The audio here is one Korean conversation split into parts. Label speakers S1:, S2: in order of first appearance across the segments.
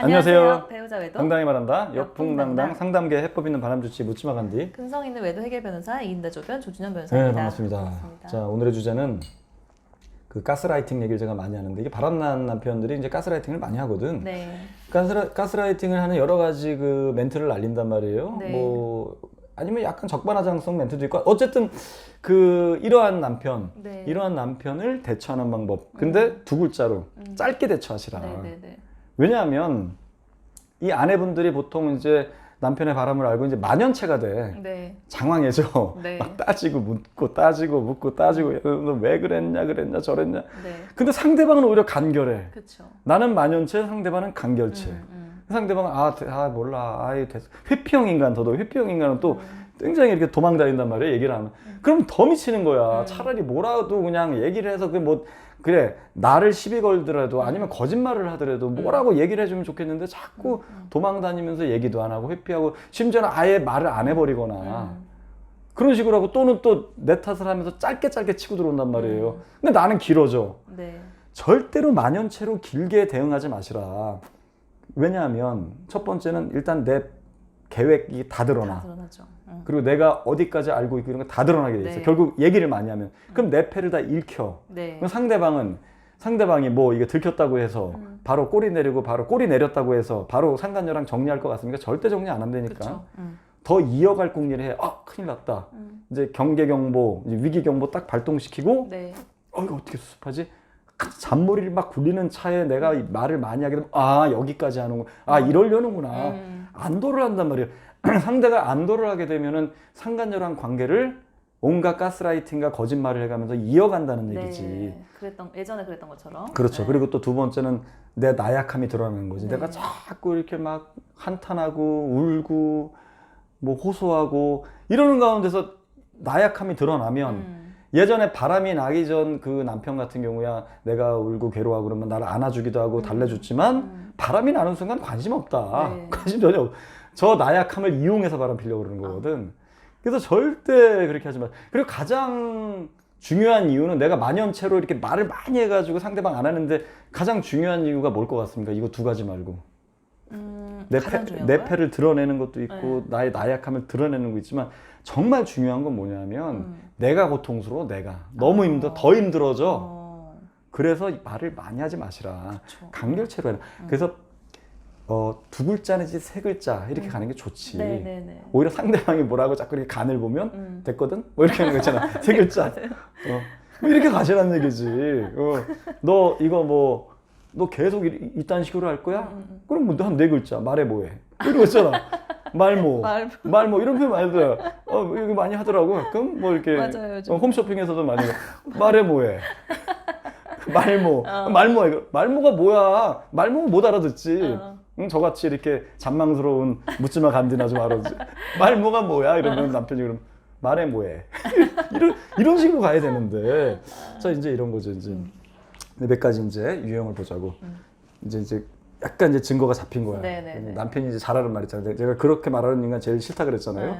S1: 안녕하세요.
S2: 배우자 외도
S1: 당당히 말한다.
S2: 역풍당당.
S1: 역풍당당 상담계 해법 있는 바람 주치 묻지마 간디.
S2: 근성 있는 외도 해결 변호사 이인다 조변 조준현
S1: 네,
S2: 변호사입니다.
S1: 반갑습니다. 자, 오늘의 주제는 그 가스라이팅 얘기를 제가 많이 하는데 이게 바람난 남편들이 이제 가스라이팅을 많이 하거든.
S2: 네.
S1: 가스라이팅을 하는 여러 가지 그 멘트를 알린단 말이에요.
S2: 네.
S1: 뭐 아니면 약간 적반하장성 멘트도 있고 어쨌든 그 이러한 남편,
S2: 네.
S1: 이러한 남편을 대처하는 방법. 근데 두 글자로 짧게 대처하시라.
S2: 네네네.
S1: 왜냐하면 이 아내분들이 보통 이제 남편의 바람을 알고 이제 만연체가 돼.
S2: 네.
S1: 장황해져.
S2: 네.
S1: 막 따지고 묻고 따지고 묻고 따지고 너 왜 그랬냐 저랬냐.
S2: 네.
S1: 근데 상대방은 오히려 간결해.
S2: 그렇죠.
S1: 나는 만연체, 상대방은 간결체. 상대방은 몰라. 아이 됐어. 회피형 인간 더더 회피형 인간은 또 굉장히 이렇게 도망다닌단 말이에요. 얘기를 하면. 그럼 더 미치는 거야. 차라리 뭐라도 그냥 얘기를 해서 그래 나를 시비 걸더라도 아니면 거짓말을 하더라도 뭐라고 얘기를 해주면 좋겠는데 자꾸 도망다니면서 얘기도 안 하고 회피하고 심지어는 아예 말을 안 해버리거나 그런 식으로 하고 또는 또 내 탓을 하면서 짧게 치고 들어온단 말이에요. 근데 나는 길어져.
S2: 네.
S1: 절대로 만연체로 길게 대응하지 마시라. 왜냐하면 첫 번째는 일단 내 계획이 다 드러나.
S2: 다 드러나죠.
S1: 그리고 내가 어디까지 알고 있고 이런 거 다 드러나게 돼 있어.
S2: 네.
S1: 결국 얘기를 많이 하면 그럼 내 패를 다 읽혀.
S2: 네.
S1: 그럼 상대방이 뭐 이게 들켰다고 해서 바로 꼬리 내리고 바로 꼬리 내렸다고 해서 바로 상간녀랑 정리할 것 같습니까? 절대 정리 안 한다니까.
S2: 그쵸.
S1: 더 이어갈 궁리를 해. 아, 큰일 났다. 이제 경계 경보, 이제 위기 경보 딱 발동시키고
S2: 네.
S1: 이거 어떻게 수습하지? 잔머리를 막 굴리는 차에 내가 이 말을 많이 하게 되면 여기까지 하는구나. 이러려는구나. 안도를 한단 말이에요. 상대가 안도를 하게 되면은 상간녀랑 관계를 온갖 가스라이팅과 거짓말을 해가면서 이어간다는 얘기지.
S2: 네. 예전에 그랬던 것처럼.
S1: 그렇죠.
S2: 네.
S1: 그리고 또 두 번째는 내 나약함이 드러나는 거지.
S2: 네.
S1: 내가 자꾸 이렇게 막 한탄하고 울고 뭐 호소하고 이러는 가운데서 나약함이 드러나면 예전에 바람이 나기 전 그 남편 같은 경우야 내가 울고 괴로워하고 그러면 나를 안아주기도 하고 달래줬지만 바람이 나는 순간 관심 없다.
S2: 네.
S1: 관심 전혀 없. 저 나약함을 이용해서 바람 피려고 그러는 거거든. 그래서 절대 그렇게 하지 마. 그리고 가장 중요한 이유는 내가 만연체로 이렇게 말을 많이 해가지고 상대방 안 하는데 가장 중요한 이유가 뭘 것 같습니까? 이거 두 가지 말고.
S2: 가장 중요한
S1: 내
S2: 거요?
S1: 패를 드러내는 것도 있고
S2: 네.
S1: 나의 나약함을 드러내는 거 있지만 정말 중요한 건 뭐냐면 내가 고통스러워. 내가 너무 더 힘들어져. 그래서 말을 많이 하지 마시라.
S2: 그쵸.
S1: 간결체로 해라. 그래서 두 글자 내지 세 글자 이렇게 가는 게 좋지.
S2: 네네네.
S1: 오히려 상대방이 뭐라고 자꾸 이렇게 간을 보면 됐거든? 뭐 이렇게 하는 거 있잖아. 세 글자. 뭐 이렇게 가시라는 얘기지. 너 이거 너 계속 이딴 식으로 할 거야? 그럼 뭐 한 네 글자. 말해 뭐해. 이러고 있잖아. 말모. 이런 표현 많이 들어요. 이거 많이 하더라고. 그럼 뭐 이렇게
S2: 맞아요,
S1: 홈쇼핑에서도 많이 말해 뭐해. 말모가 뭐야? 말모는 못 알아듣지. 저같이 이렇게 잔망스러운 묻지마 간디나 좀 알아듣지. 말모가 뭐야? 이러면 남편이 그럼 말해 뭐해. 이런 식으로 가야 되는데. 자, 이제 이런 거죠. 이제 몇 가지 이제 유형을 보자고. 이제 약간 이제 증거가 잡힌 거야.
S2: 네네네.
S1: 남편이 이제 잘하는 말 있잖아요. 제가 그렇게 말하는 인간 제일 싫다 그랬잖아요.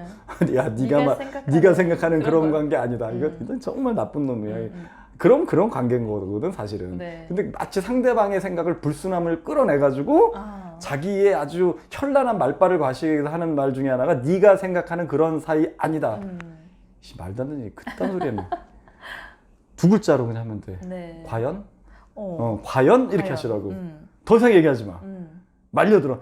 S2: 네.
S1: 야, 네가 생각하는 그런 관계 아니다. 이거 정말 나쁜 놈이야. 그런 관계인 거거든, 사실은.
S2: 네.
S1: 근데 마치 상대방의 생각을 불순함을 끌어내가지고 자기의 아주 현란한 말빨을 과시하는 말 중에 하나가 네가 생각하는 그런 사이 아니다. 말도 안 되는 그딴 소리 하면 두 글자로 그냥 하면 돼.
S2: 네.
S1: 과연? 과연? 이렇게
S2: 과연.
S1: 하시라고. 더 이상 얘기하지 마. 말려들어.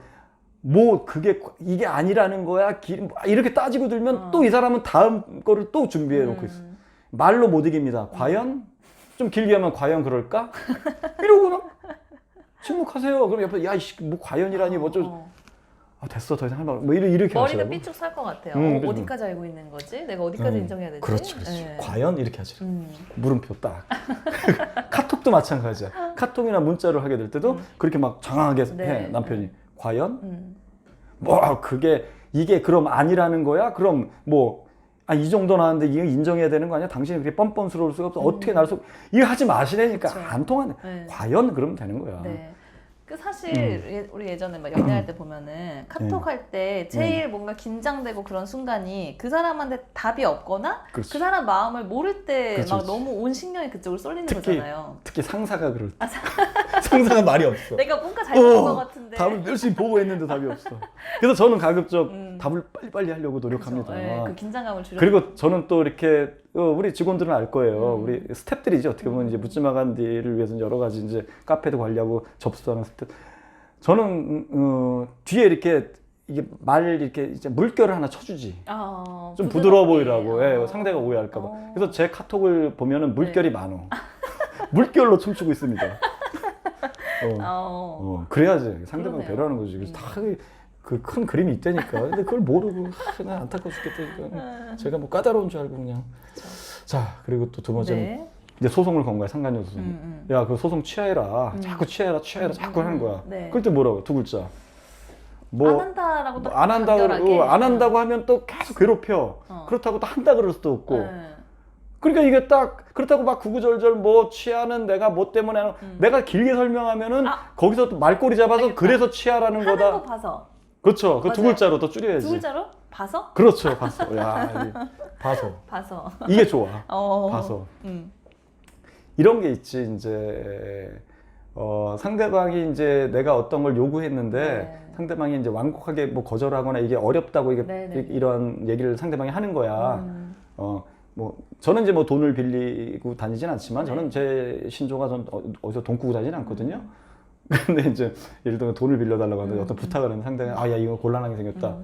S1: 이게 아니라는 거야? 이렇게 따지고 들면 또 이 사람은 다음 거를 또 준비해 놓고 있어. 말로 못 이깁니다. 과연? 좀 길게 하면 과연 그럴까? 이러고 막 침묵하세요. 그럼 옆에 뭐 과연이라니 됐어 더 이상 할 말. 뭐 이렇게
S2: 머리는
S1: 하시라고.
S2: 삐쭉 설 것 같아요.
S1: 그죠.
S2: 어디까지 알고 있는 거지? 내가 어디까지 인정해야 되지?
S1: 그렇지.
S2: 네.
S1: 과연 이렇게 하시라고. 물음표 딱. 카톡도 마찬가지야. 카톡이나 문자를 하게 될 때도 그렇게 막 장황하게
S2: 네.
S1: 해 남편이. 과연? 이게 그럼 아니라는 거야? 그럼 이 정도 나왔는데 이거 인정해야 되는 거 아니야? 당신이 그렇게 뻔뻔스러울 수가 없어. 어떻게 이거 하지 마시라니까.
S2: 그쵸.
S1: 안 통하네.
S2: 네.
S1: 과연 그러면 되는 거야.
S2: 네. 사실 우리 예전에 막 연애할 때 보면은 카톡 할 때 제일 뭔가 긴장되고 그런 순간이 그 사람한테 답이 없거나
S1: 그렇지.
S2: 그 사람 마음을 모를 때
S1: 그렇지,
S2: 막
S1: 그렇지.
S2: 너무 온 신경이 그쪽으로 쏠리는 거잖아요.
S1: 특히 상사가 그럴 때. 상사가 말이 없어.
S2: 내가 뭔가 잘못한 것 같은데.
S1: 답을 열심히 보고 했는데 답이 없어. 그래서 저는 가급적 답을 빨리빨리 하려고 노력합니다.
S2: 네, 그 긴장감을 줄여.
S1: 그리고 저는 또 이렇게 우리 직원들은 알 거예요. 우리 스태프들이죠. 어떻게 보면 이제 묻지마간 일을 위해서 여러 가지 이제 카페도 관리하고 접수하는 스태프. 저는 뒤에 이렇게 이게 말 이렇게 이제 물결을 하나 쳐주지. 좀 부드러워 보이라고. 예, 상대가 오해할까봐. 그래서 제 카톡을 보면은 물결이 많어. 물결로 춤추고 있습니다. 그래야지 상대방
S2: 그러네요.
S1: 배려하는 거지. 그래서 다 그 큰 그림이 있다니까. 근데 그걸 모르고 그냥 안타까워 죽겠다니까. 제가 뭐 까다로운 줄 알고 그냥. 자, 그리고 또 두 번째는
S2: 네.
S1: 이제 소송을 건 거야. 상간녀 소송. 야, 그 소송 취하해라. 자꾸 취하해라 자꾸 하는 거야.
S2: 네.
S1: 그럴 때 뭐라고? 두 글자.
S2: 안 한다라고 딱
S1: 안 한다고
S2: 간결하게.
S1: 안 한다고 하면 또 계속 괴롭혀. 그렇다고 또 한다 그럴 수도 없고.
S2: 네.
S1: 그러니까 이게 딱 그렇다고 막 구구절절 뭐 취하는 내가 뭐 때문에 하는 내가 길게 설명하면은 거기서 또 말꼬리 잡아서
S2: 알겠다.
S1: 그래서 취하라는
S2: 하는
S1: 거다.
S2: 거 봐서.
S1: 그렇죠. 그 두
S2: 맞아요.
S1: 글자로 더 줄여야지.
S2: 두 글자로? 봐서?
S1: 그렇죠. 봤어. 야, 봐서.
S2: 봐서.
S1: 이게 좋아.
S2: 어.
S1: 봐서.
S2: 음.
S1: 이런 게 있지. 이제 상대방이 이제 내가 어떤 걸 요구했는데
S2: 네.
S1: 상대방이 이제 완곡하게 뭐 거절하거나 이게 어렵다고 이게
S2: 네네.
S1: 이런 얘기를 상대방이 하는 거야. 뭐 저는 이제 뭐 돈을 빌리고 다니진 않지만 저는 제 신조가 전 어디서 돈 꾸고 다니진 않거든요. 근데 이제 예를 들어 돈을 빌려달라고 하는데 어떤 부탁을 하는 상대가 야 이거 곤란하게 생겼다.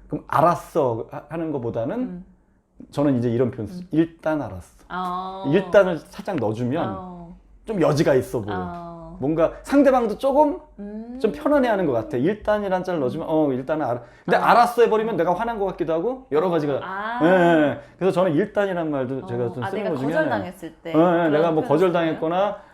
S1: 그럼 알았어 하는 것보다는 저는 이제 이런 표현 쓰죠. 일단 알았어. 일단을 살짝 넣어주면 좀 여지가 있어 보여. 뭔가 상대방도 조금 좀 편안해하는 것 같아. 일단이란 짤 넣어주면 일단은 알아. 근데 알았어 해버리면 내가 화난 것 같기도 하고 여러 가지가. 예. 그래서 저는 일단이란 말도 제가 좀 쓰는 것 중에
S2: 내가 거절당했을 때.
S1: 내가 뭐 거절당했거나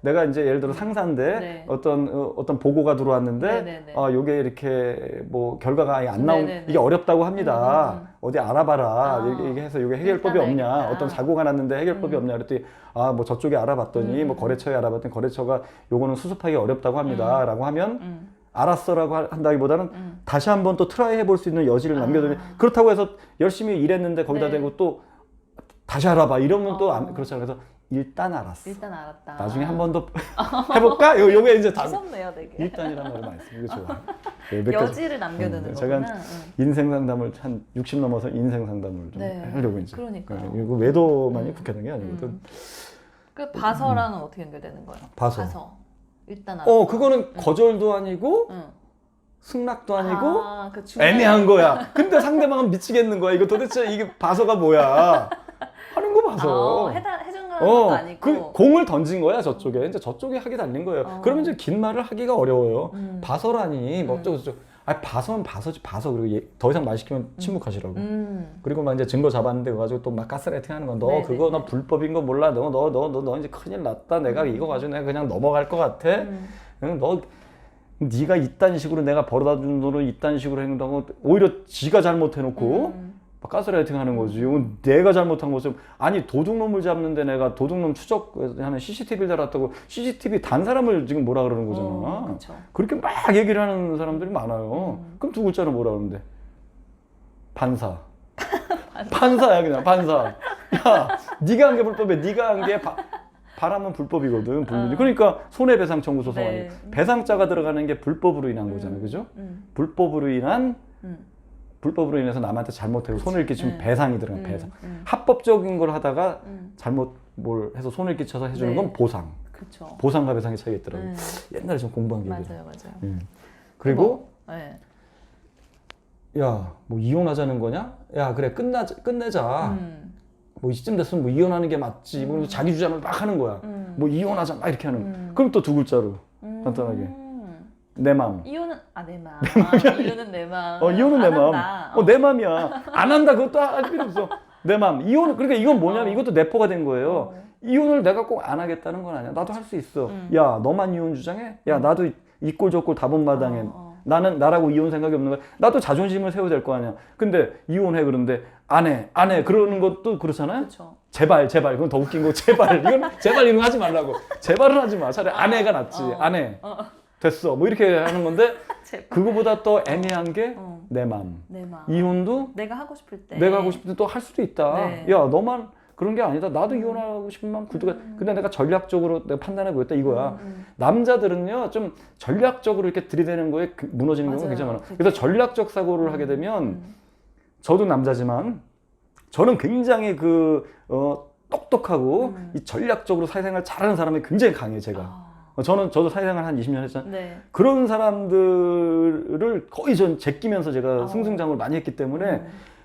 S1: 내가 이제 예를 들어 상사인데
S2: 네.
S1: 어떤 보고가 들어왔는데
S2: 네네네.
S1: 요게 이렇게 뭐 결과가 아예 안 나온
S2: 네네네.
S1: 이게 어렵다고 합니다. 어디 알아봐라. 이게 해서 이게 해결법이
S2: 일단
S1: 없냐.
S2: 알겠다.
S1: 어떤 사고가 났는데 해결법이 없냐 그랬더니 뭐 저쪽에 알아봤더니 뭐 거래처에 알아봤더니 거래처가 요거는 수습하기 어렵다고 합니다라고 하면 알았어라고 한다기보다는 다시 한번 또 트라이 해볼 수 있는 여지를 남겨두면 그렇다고 해서 열심히 일했는데 거기다
S2: 네.
S1: 대고 또 다시 알아봐 이러면 또 그렇잖아요. 그래서 일단 알았어.
S2: 일단 알았다.
S1: 나중에 한 번 더 해볼까? 요게 이제 다
S2: 무섭네요, 되게.
S1: 일단이라는 말을 많이 쓰는 게 좋아. 네, 몇 가지.
S2: 여지를 남겨두는
S1: 제가
S2: 거구나.
S1: 인생 상담을 한 60 넘어서 인생 상담을 좀
S2: 네.
S1: 하려고 이제.
S2: 그러니까요.
S1: 이거 외도만이 국한한 게 아니거든.
S2: 그 봐서랑은 어떻게 연결되는 거예요?
S1: 봐서.
S2: 일단 알았다.
S1: 그거는 거절도 아니고
S2: 응.
S1: 승낙도 아니고
S2: 그 중간에
S1: 애매한 거야. 근데 상대방은 미치겠는 거야. 이거 도대체 이게 봐서가 뭐야? 하는 거 봐서.
S2: 해준 것도 아니고.
S1: 그 공을 던진 거야 저쪽에. 이제 저쪽에 하게 달린 거예요. 그러면 이제 긴 말을 하기가 어려워요. 봐서라니 뭐 어쩌고 저쩌고. 봐서는 봐서지 봐서. 그리고 더 이상 말 시키면 침묵하시라고. 그리고 막 이제 증거 잡았는데 그거 가지고 또 막 가스라이팅 하는 거. 너
S2: 네네네.
S1: 그거 너 불법인 거 몰라. 너 이제 큰일 났다. 내가 이거 가지고 내가 그냥 넘어갈 것 같아. 너 네가 이딴 식으로 내가 벌어다 준 돈을 이딴 식으로 행동하고 오히려 지가 잘못해놓고 막 가스라이팅 하는 거지. 이건 내가 잘못한 거지. 아니 도둑놈을 잡는데 내가 도둑놈 추적하는 CCTV를 달았다고 CCTV 단 사람을 지금 뭐라 그러는 거잖아.
S2: 그쵸.
S1: 그렇게 막 얘기를 하는 사람들이 많아요. 그럼 두 글자로 뭐라 그러는데? 반사. 반사야 그냥 반사. 야 네가 한 게 불법이야. 네가 한 게 바람은 불법이거든. 불륜이. 그러니까 손해배상 청구 소송
S2: 네.
S1: 아니에요. 배상자가 들어가는 게 불법으로 인한 거잖아요. 그죠? 불법으로 인해서 남한테 잘못하고 손해를 끼치면 배상이 들어가요. 배상. 합법적인 걸 하다가 잘못 뭘 해서 손해를 끼쳐서 해주는
S2: 네.
S1: 건 보상.
S2: 그쵸.
S1: 보상과 배상의 차이가 있더라고요. 옛날에 좀 공부한 게
S2: 맞아요, 맞아요.
S1: 그리고
S2: 네.
S1: 야, 뭐 이혼하자는 거냐? 야, 그래 끝내자. 뭐 이쯤 됐으면 뭐 이혼하는 게 맞지. 뭐 자기 주장을 막 하는 거야. 뭐 이혼하자 막 이렇게 하는. 그럼 또 두 글자로 간단하게 내 맘.
S2: 이혼은 내 맘. 이혼은 내 맘.
S1: 이혼은 내
S2: 안
S1: 맘.
S2: 한다.
S1: 내 맘이야. 안 한다. 그것도 할 필요 없어. 내 맘. 이혼. 그러니까 이건 뭐냐면 이것도 내포가 된 거예요. 이혼을 내가 꼭 안 하겠다는 건 아니야. 나도 할 수 있어. 야, 너만 이혼 주장해? 야, 나도 이 꼴 저 꼴 다본마당에 나는 나라고 이혼 생각이 없는 거야. 나도 자존심을 세워야 될 거 아니야. 근데 이혼해 그러는데 안 해. 그러는 것도 그렇잖아요.
S2: 그쵸.
S1: 제발. 그건 더 웃긴 거. 제발. 이건 제발 이런 거 하지 말라고. 제발은 하지 마. 차라리 안 해가 낫지. 안 해. 됐어 뭐 이렇게 하는 건데
S2: 제발.
S1: 그거보다 더 애매한 게
S2: 어,
S1: 내 마음.
S2: 내 마음.
S1: 이혼도
S2: 내가 하고 싶을 때.
S1: 내가 하고 싶을 때 또 할 수도 있다.
S2: 네.
S1: 야 너만 그런 게 아니다. 나도 이혼하고 싶은 마음 근데 내가 전략적으로 내가 판단해 보였다 이거야. 남자들은요 좀 전략적으로 이렇게 들이대는 거에 무너지는 경우가
S2: 맞아요.
S1: 굉장히 많아.
S2: 그게.
S1: 그래서 전략적 사고를 하게 되면 저도 남자지만 저는 굉장히 똑똑하고 이 전략적으로 사회생활 잘하는 사람이 굉장히 강해 제가. 저도 사회생활 한 20년 했잖아요.
S2: 네.
S1: 그런 사람들을 거의 전 제끼면서 제가 승승장구를 많이 했기 때문에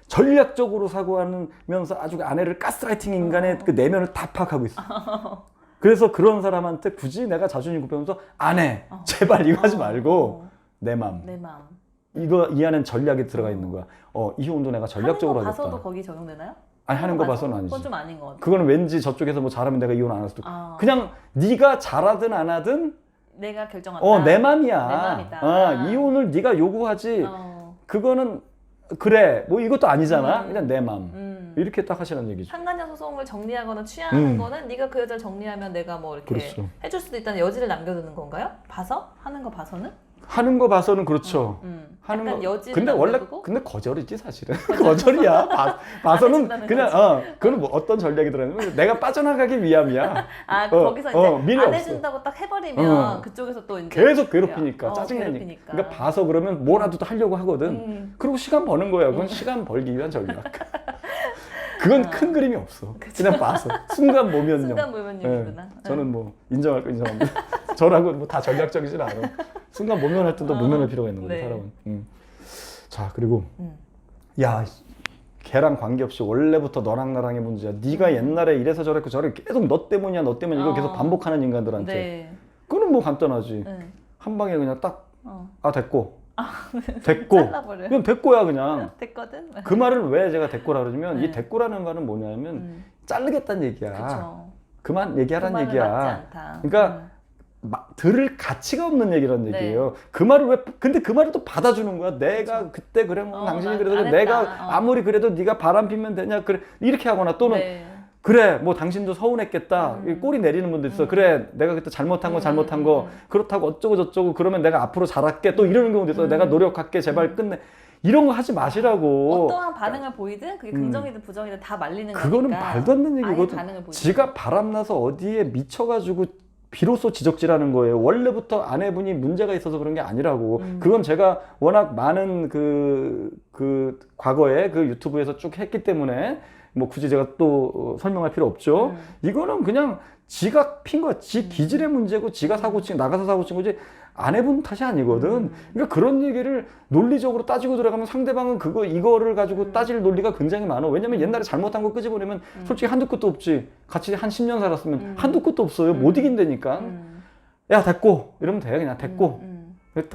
S1: 전략적으로 사고하면서 아주 아내를 가스라이팅 인간의 그 내면을 다 파악하고 있어. 그래서 그런 사람한테 굳이 내가 자존심 굽히면서 안 해. 제발 이거 하지 말고 내 맘.
S2: 내 마음.
S1: 이 안엔 전략이 들어가 있는 거야. 이혼도 내가 전략적으로
S2: 하는 거
S1: 하겠다.
S2: 봐서도 거기 적용되나요?
S1: 아니 하는 거 봐서는 아니지.
S2: 그건 좀 아닌 것 같아.
S1: 그거는 왠지 저쪽에서 뭐 잘하면 내가 이혼 안 할 수도. 그냥 네가 잘하든 안 하든
S2: 내가 결정한다.
S1: 내 맘이야.
S2: 내 맘이다.
S1: 이혼을 네가 요구하지. 그거는 그래 뭐 이것도 아니잖아. 그냥 내 맘. 이렇게 딱 하시는 얘기죠.
S2: 상간녀 소송을 정리하거나 취하는 거는 네가 그 여자를 정리하면 내가 뭐 이렇게
S1: 그렇죠.
S2: 해줄 수도 있다는 여지를 남겨두는 건가요? 봐서? 하는 거 봐서는?
S1: 하는 거 봐서는 그렇죠. 하는
S2: 약간
S1: 거.
S2: 여지를
S1: 근데 원래
S2: 남겨두고?
S1: 근데 거절이지 사실은. 거절이야. 봐서는
S2: 해준다는
S1: 그냥 그건 뭐 어떤 전략이 들어가는 내가 빠져나가기 위함이야.
S2: 거기서 이제
S1: 미래
S2: 안
S1: 없어.
S2: 해준다고 딱 해버리면 그쪽에서 또 이제
S1: 계속 괴롭히니까 짜증내니까.
S2: 괴롭히니까.
S1: 그러니까 봐서 그러면 뭐라도 또 하려고 하거든. 그리고 시간 버는 거야. 그건 시간 벌기 위한 전략. 그건 큰 그림이 없어. 그냥 봐서 순간 모면용.
S2: 순간 모면용이구나.
S1: 저는 뭐 인정할 거 인정합니다. 저라고 뭐 다 전략적이진 않아. 순간 모면할 때도 모면할 필요가 있는 거죠,
S2: 네.
S1: 사람은. 자 그리고 야 걔랑 관계없이 원래부터 너랑 나랑의 문제야. 네가 옛날에 이래서 저랬고 저랬고 계속 너 때문이야 너 때문에 이거 계속 반복하는 인간들한테
S2: 네.
S1: 그거는 뭐 간단하지.
S2: 네.
S1: 한 방에 그냥 딱 됐고
S2: 잘라버려요.
S1: 그냥 됐고야 그냥.
S2: 됐거든.
S1: 그 말을 왜 제가 됐고라 그러냐면 이 됐고라는 말은 뭐냐면 자르겠다는 얘기야.
S2: 그쵸.
S1: 그만 얘기하라는
S2: 그 말은
S1: 얘기야.
S2: 맞지 않다.
S1: 그러니까 들을 가치가 없는 얘기라는 얘기예요. 그 말을 근데 그 말을 또 받아주는 거야. 내가 그때 그래 뭐 당신이 그래도
S2: 안
S1: 내가
S2: 했다.
S1: 아무리 그래도 네가 바람 피면 되냐 그래 이렇게 하거나 또는
S2: 네.
S1: 그래 뭐 당신도 서운했겠다 꼬리 내리는 분도 있어. 그래 내가 그때 잘못한 거 잘못한 거 그렇다고 어쩌고 저쩌고 그러면 내가 앞으로 잘할게 또 이러는 경우도 있어. 내가 노력할게 제발 끝내 이런 거 하지 마시라고.
S2: 어떠한 반응을 보이든 그게 긍정이든 부정이든 다 말리는
S1: 그거는
S2: 거니까.
S1: 말도 안 되는
S2: 아예
S1: 얘기거든.
S2: 반응을 보이지.
S1: 지가 바람나서 어디에 미쳐가지고 비로소 지적질하는 거예요. 원래부터 아내분이 문제가 있어서 그런 게 아니라고. 그건 제가 워낙 많은 그 과거에 그 유튜브에서 쭉 했기 때문에 뭐 굳이 제가 또 설명할 필요 없죠. 이거는 그냥 지가 핀 거야. 지 기질의 문제고 지가 사고 친 나가서 사고 친 거지 아내분 탓이 아니거든. 그러니까 그런 얘기를 논리적으로 따지고 들어가면 상대방은 이거를 가지고 따질 논리가 굉장히 많아. 왜냐면 옛날에 잘못한 거 끄집어내면 솔직히 한두 끝도 없지. 같이 한 10년 살았으면 한두 끝도 없어요. 못 이긴다니까. 야 됐고 이러면 돼. 그냥 됐고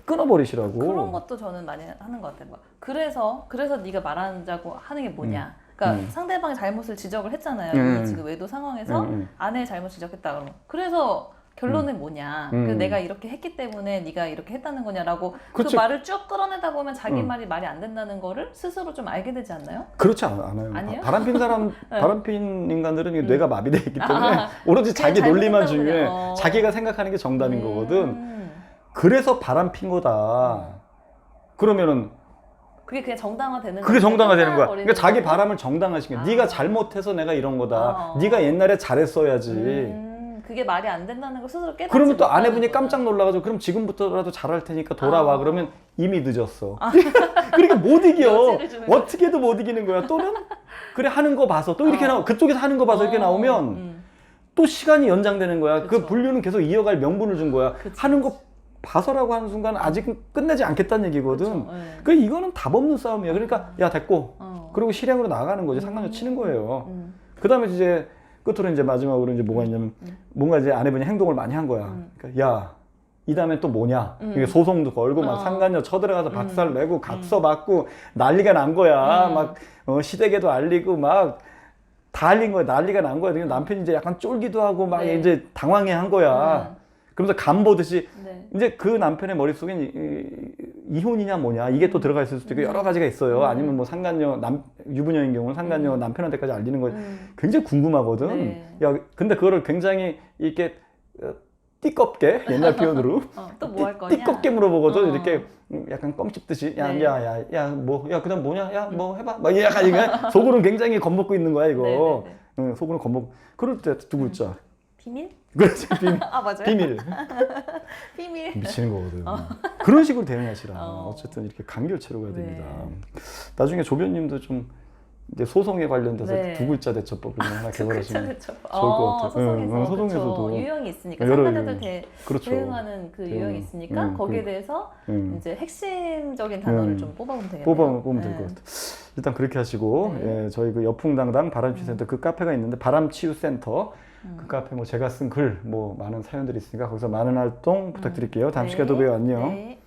S1: 끊어버리시라고.
S2: 그런 것도 저는 많이 하는 것 같아요. 그래서 네가 말하자고 하는 게 뭐냐. 그러니까 상대방의 잘못을 지적을 했잖아요. 이 지금 외도 상황에서 아내의 잘못 지적했다 그러면 그래서 결론은 뭐냐. 내가 이렇게 했기 때문에 네가 이렇게 했다는 거냐라고
S1: 그렇지.
S2: 그 말을 쭉 끌어내다 보면 자기 말이 안 된다는 거를 스스로 좀 알게 되지 않나요?
S1: 그렇지 않아요.
S2: 아니에요?
S1: 바람핀 사람, 바람핀 인간들은 뇌가 마비되어 있기 때문에 오로지
S2: 그냥
S1: 자기 논리만
S2: 잘못했다고
S1: 중요해.
S2: 그래요.
S1: 자기가 생각하는 게 정답인 거거든. 그래서 바람핀 거다. 그러면은
S2: 그게 그냥 정당화되는
S1: 그게 정당화되는 거야.
S2: 끝나버리는
S1: 그러니까 자기
S2: 거고.
S1: 바람을 정당화시켜. 네가 잘못해서 내가 이런 거다. 네가 옛날에 잘했어야지.
S2: 그게 말이 안 된다는 걸 스스로 깨닫지
S1: 그러면 또
S2: 못하는
S1: 아내분이
S2: 거구나.
S1: 깜짝 놀라가지고 그럼 지금부터라도 잘할 테니까 돌아와. 그러면 이미 늦었어. 그러니까 못 이겨.
S2: 여지를 주는 거야.
S1: 어떻게도 못 이기는 거야. 또는 그래 하는 거 봐서 또 이렇게 그쪽에서 하는 거 봐서 이렇게 나오면 또 시간이 연장되는 거야. 그
S2: 그쵸.
S1: 분류는 계속 이어갈 명분을 준 거야.
S2: 그치,
S1: 하는 거 봐서라고 하는 순간 아직은 끝내지 않겠다는 얘기거든.
S2: 그쵸, 네.
S1: 그 이거는 답 없는 싸움이야. 그러니까 야 됐고. 그리고 실행으로 나가는 거지. 상관녀 치는 거예요. 그다음에 이제 끝으로 이제 마지막으로 이제 뭐가 있냐면 뭔가 이제 아내분이 행동을 많이 한 거야. 그러니까 야, 이 다음에 또 뭐냐? 이게 소송도 걸고 막 상간녀 쳐들어가서 박살 내고 각서 받고 난리가 난 거야. 막 시댁에도 알리고 막 다 알린 거야. 난리가 난 거야. 그러니까 남편이 이제 약간 쫄기도 하고 막
S2: 네.
S1: 이제 당황해 한 거야. 그러면서 간 보듯이
S2: 네.
S1: 이제 그 남편의 머릿속엔 이혼이냐 뭐냐 이게 또 들어가 있을 수도 있고 여러 가지가 있어요. 아니면 뭐 상간녀 유부녀인 경우는 상간녀 남편한테까지 알리는 거 굉장히 궁금하거든.
S2: 네.
S1: 야 근데 그거를 굉장히 이렇게 띠껍게 옛날 표현으로
S2: 또 뭐 할 거냐?
S1: 띠껍게 물어보고도 이렇게 약간 껌 씹듯이
S2: 네.
S1: 야 그다음 뭐냐? 야 뭐 해봐. 막 약간 이게 속으로는 굉장히 겁먹고 있는 거야 이거.
S2: 네.
S1: 응, 속으로는 겁먹. 그럴 때 두 글자.
S2: 비밀?
S1: 그렇지 비밀.
S2: 아 맞아요.
S1: 비밀.
S2: 비밀.
S1: 미치는 거거든. 그런 식으로 대응하시라.
S2: 어.
S1: 어쨌든 이렇게 간결체로 가야
S2: 네.
S1: 됩니다. 나중에 조변님도 좀 이제 소송에 관련돼서
S2: 네.
S1: 두 글자 대처법을 하나 개발하시면
S2: 좋을
S1: 것 같아요.
S2: 소송에서
S1: 소송에서도
S2: 그쵸. 유형이 있으니까
S1: 여러
S2: 상가자들
S1: 그렇죠.
S2: 대응하는 그 유형이 있으니까 거기에 대해서 이제 핵심적인 단어를 좀 뽑아보면 되겠네요.
S1: 뽑아보면 될 것 같아요. 일단 그렇게 하시고 예, 저희 그 여풍당당 바람치유센터 그 카페가 있는데 바람치유센터 그 카페 뭐 제가 쓴 글 뭐 많은 사연들이 있으니까 거기서 많은 활동 부탁드릴게요. 다음 시간에 또 봬요. 안녕.
S2: 네.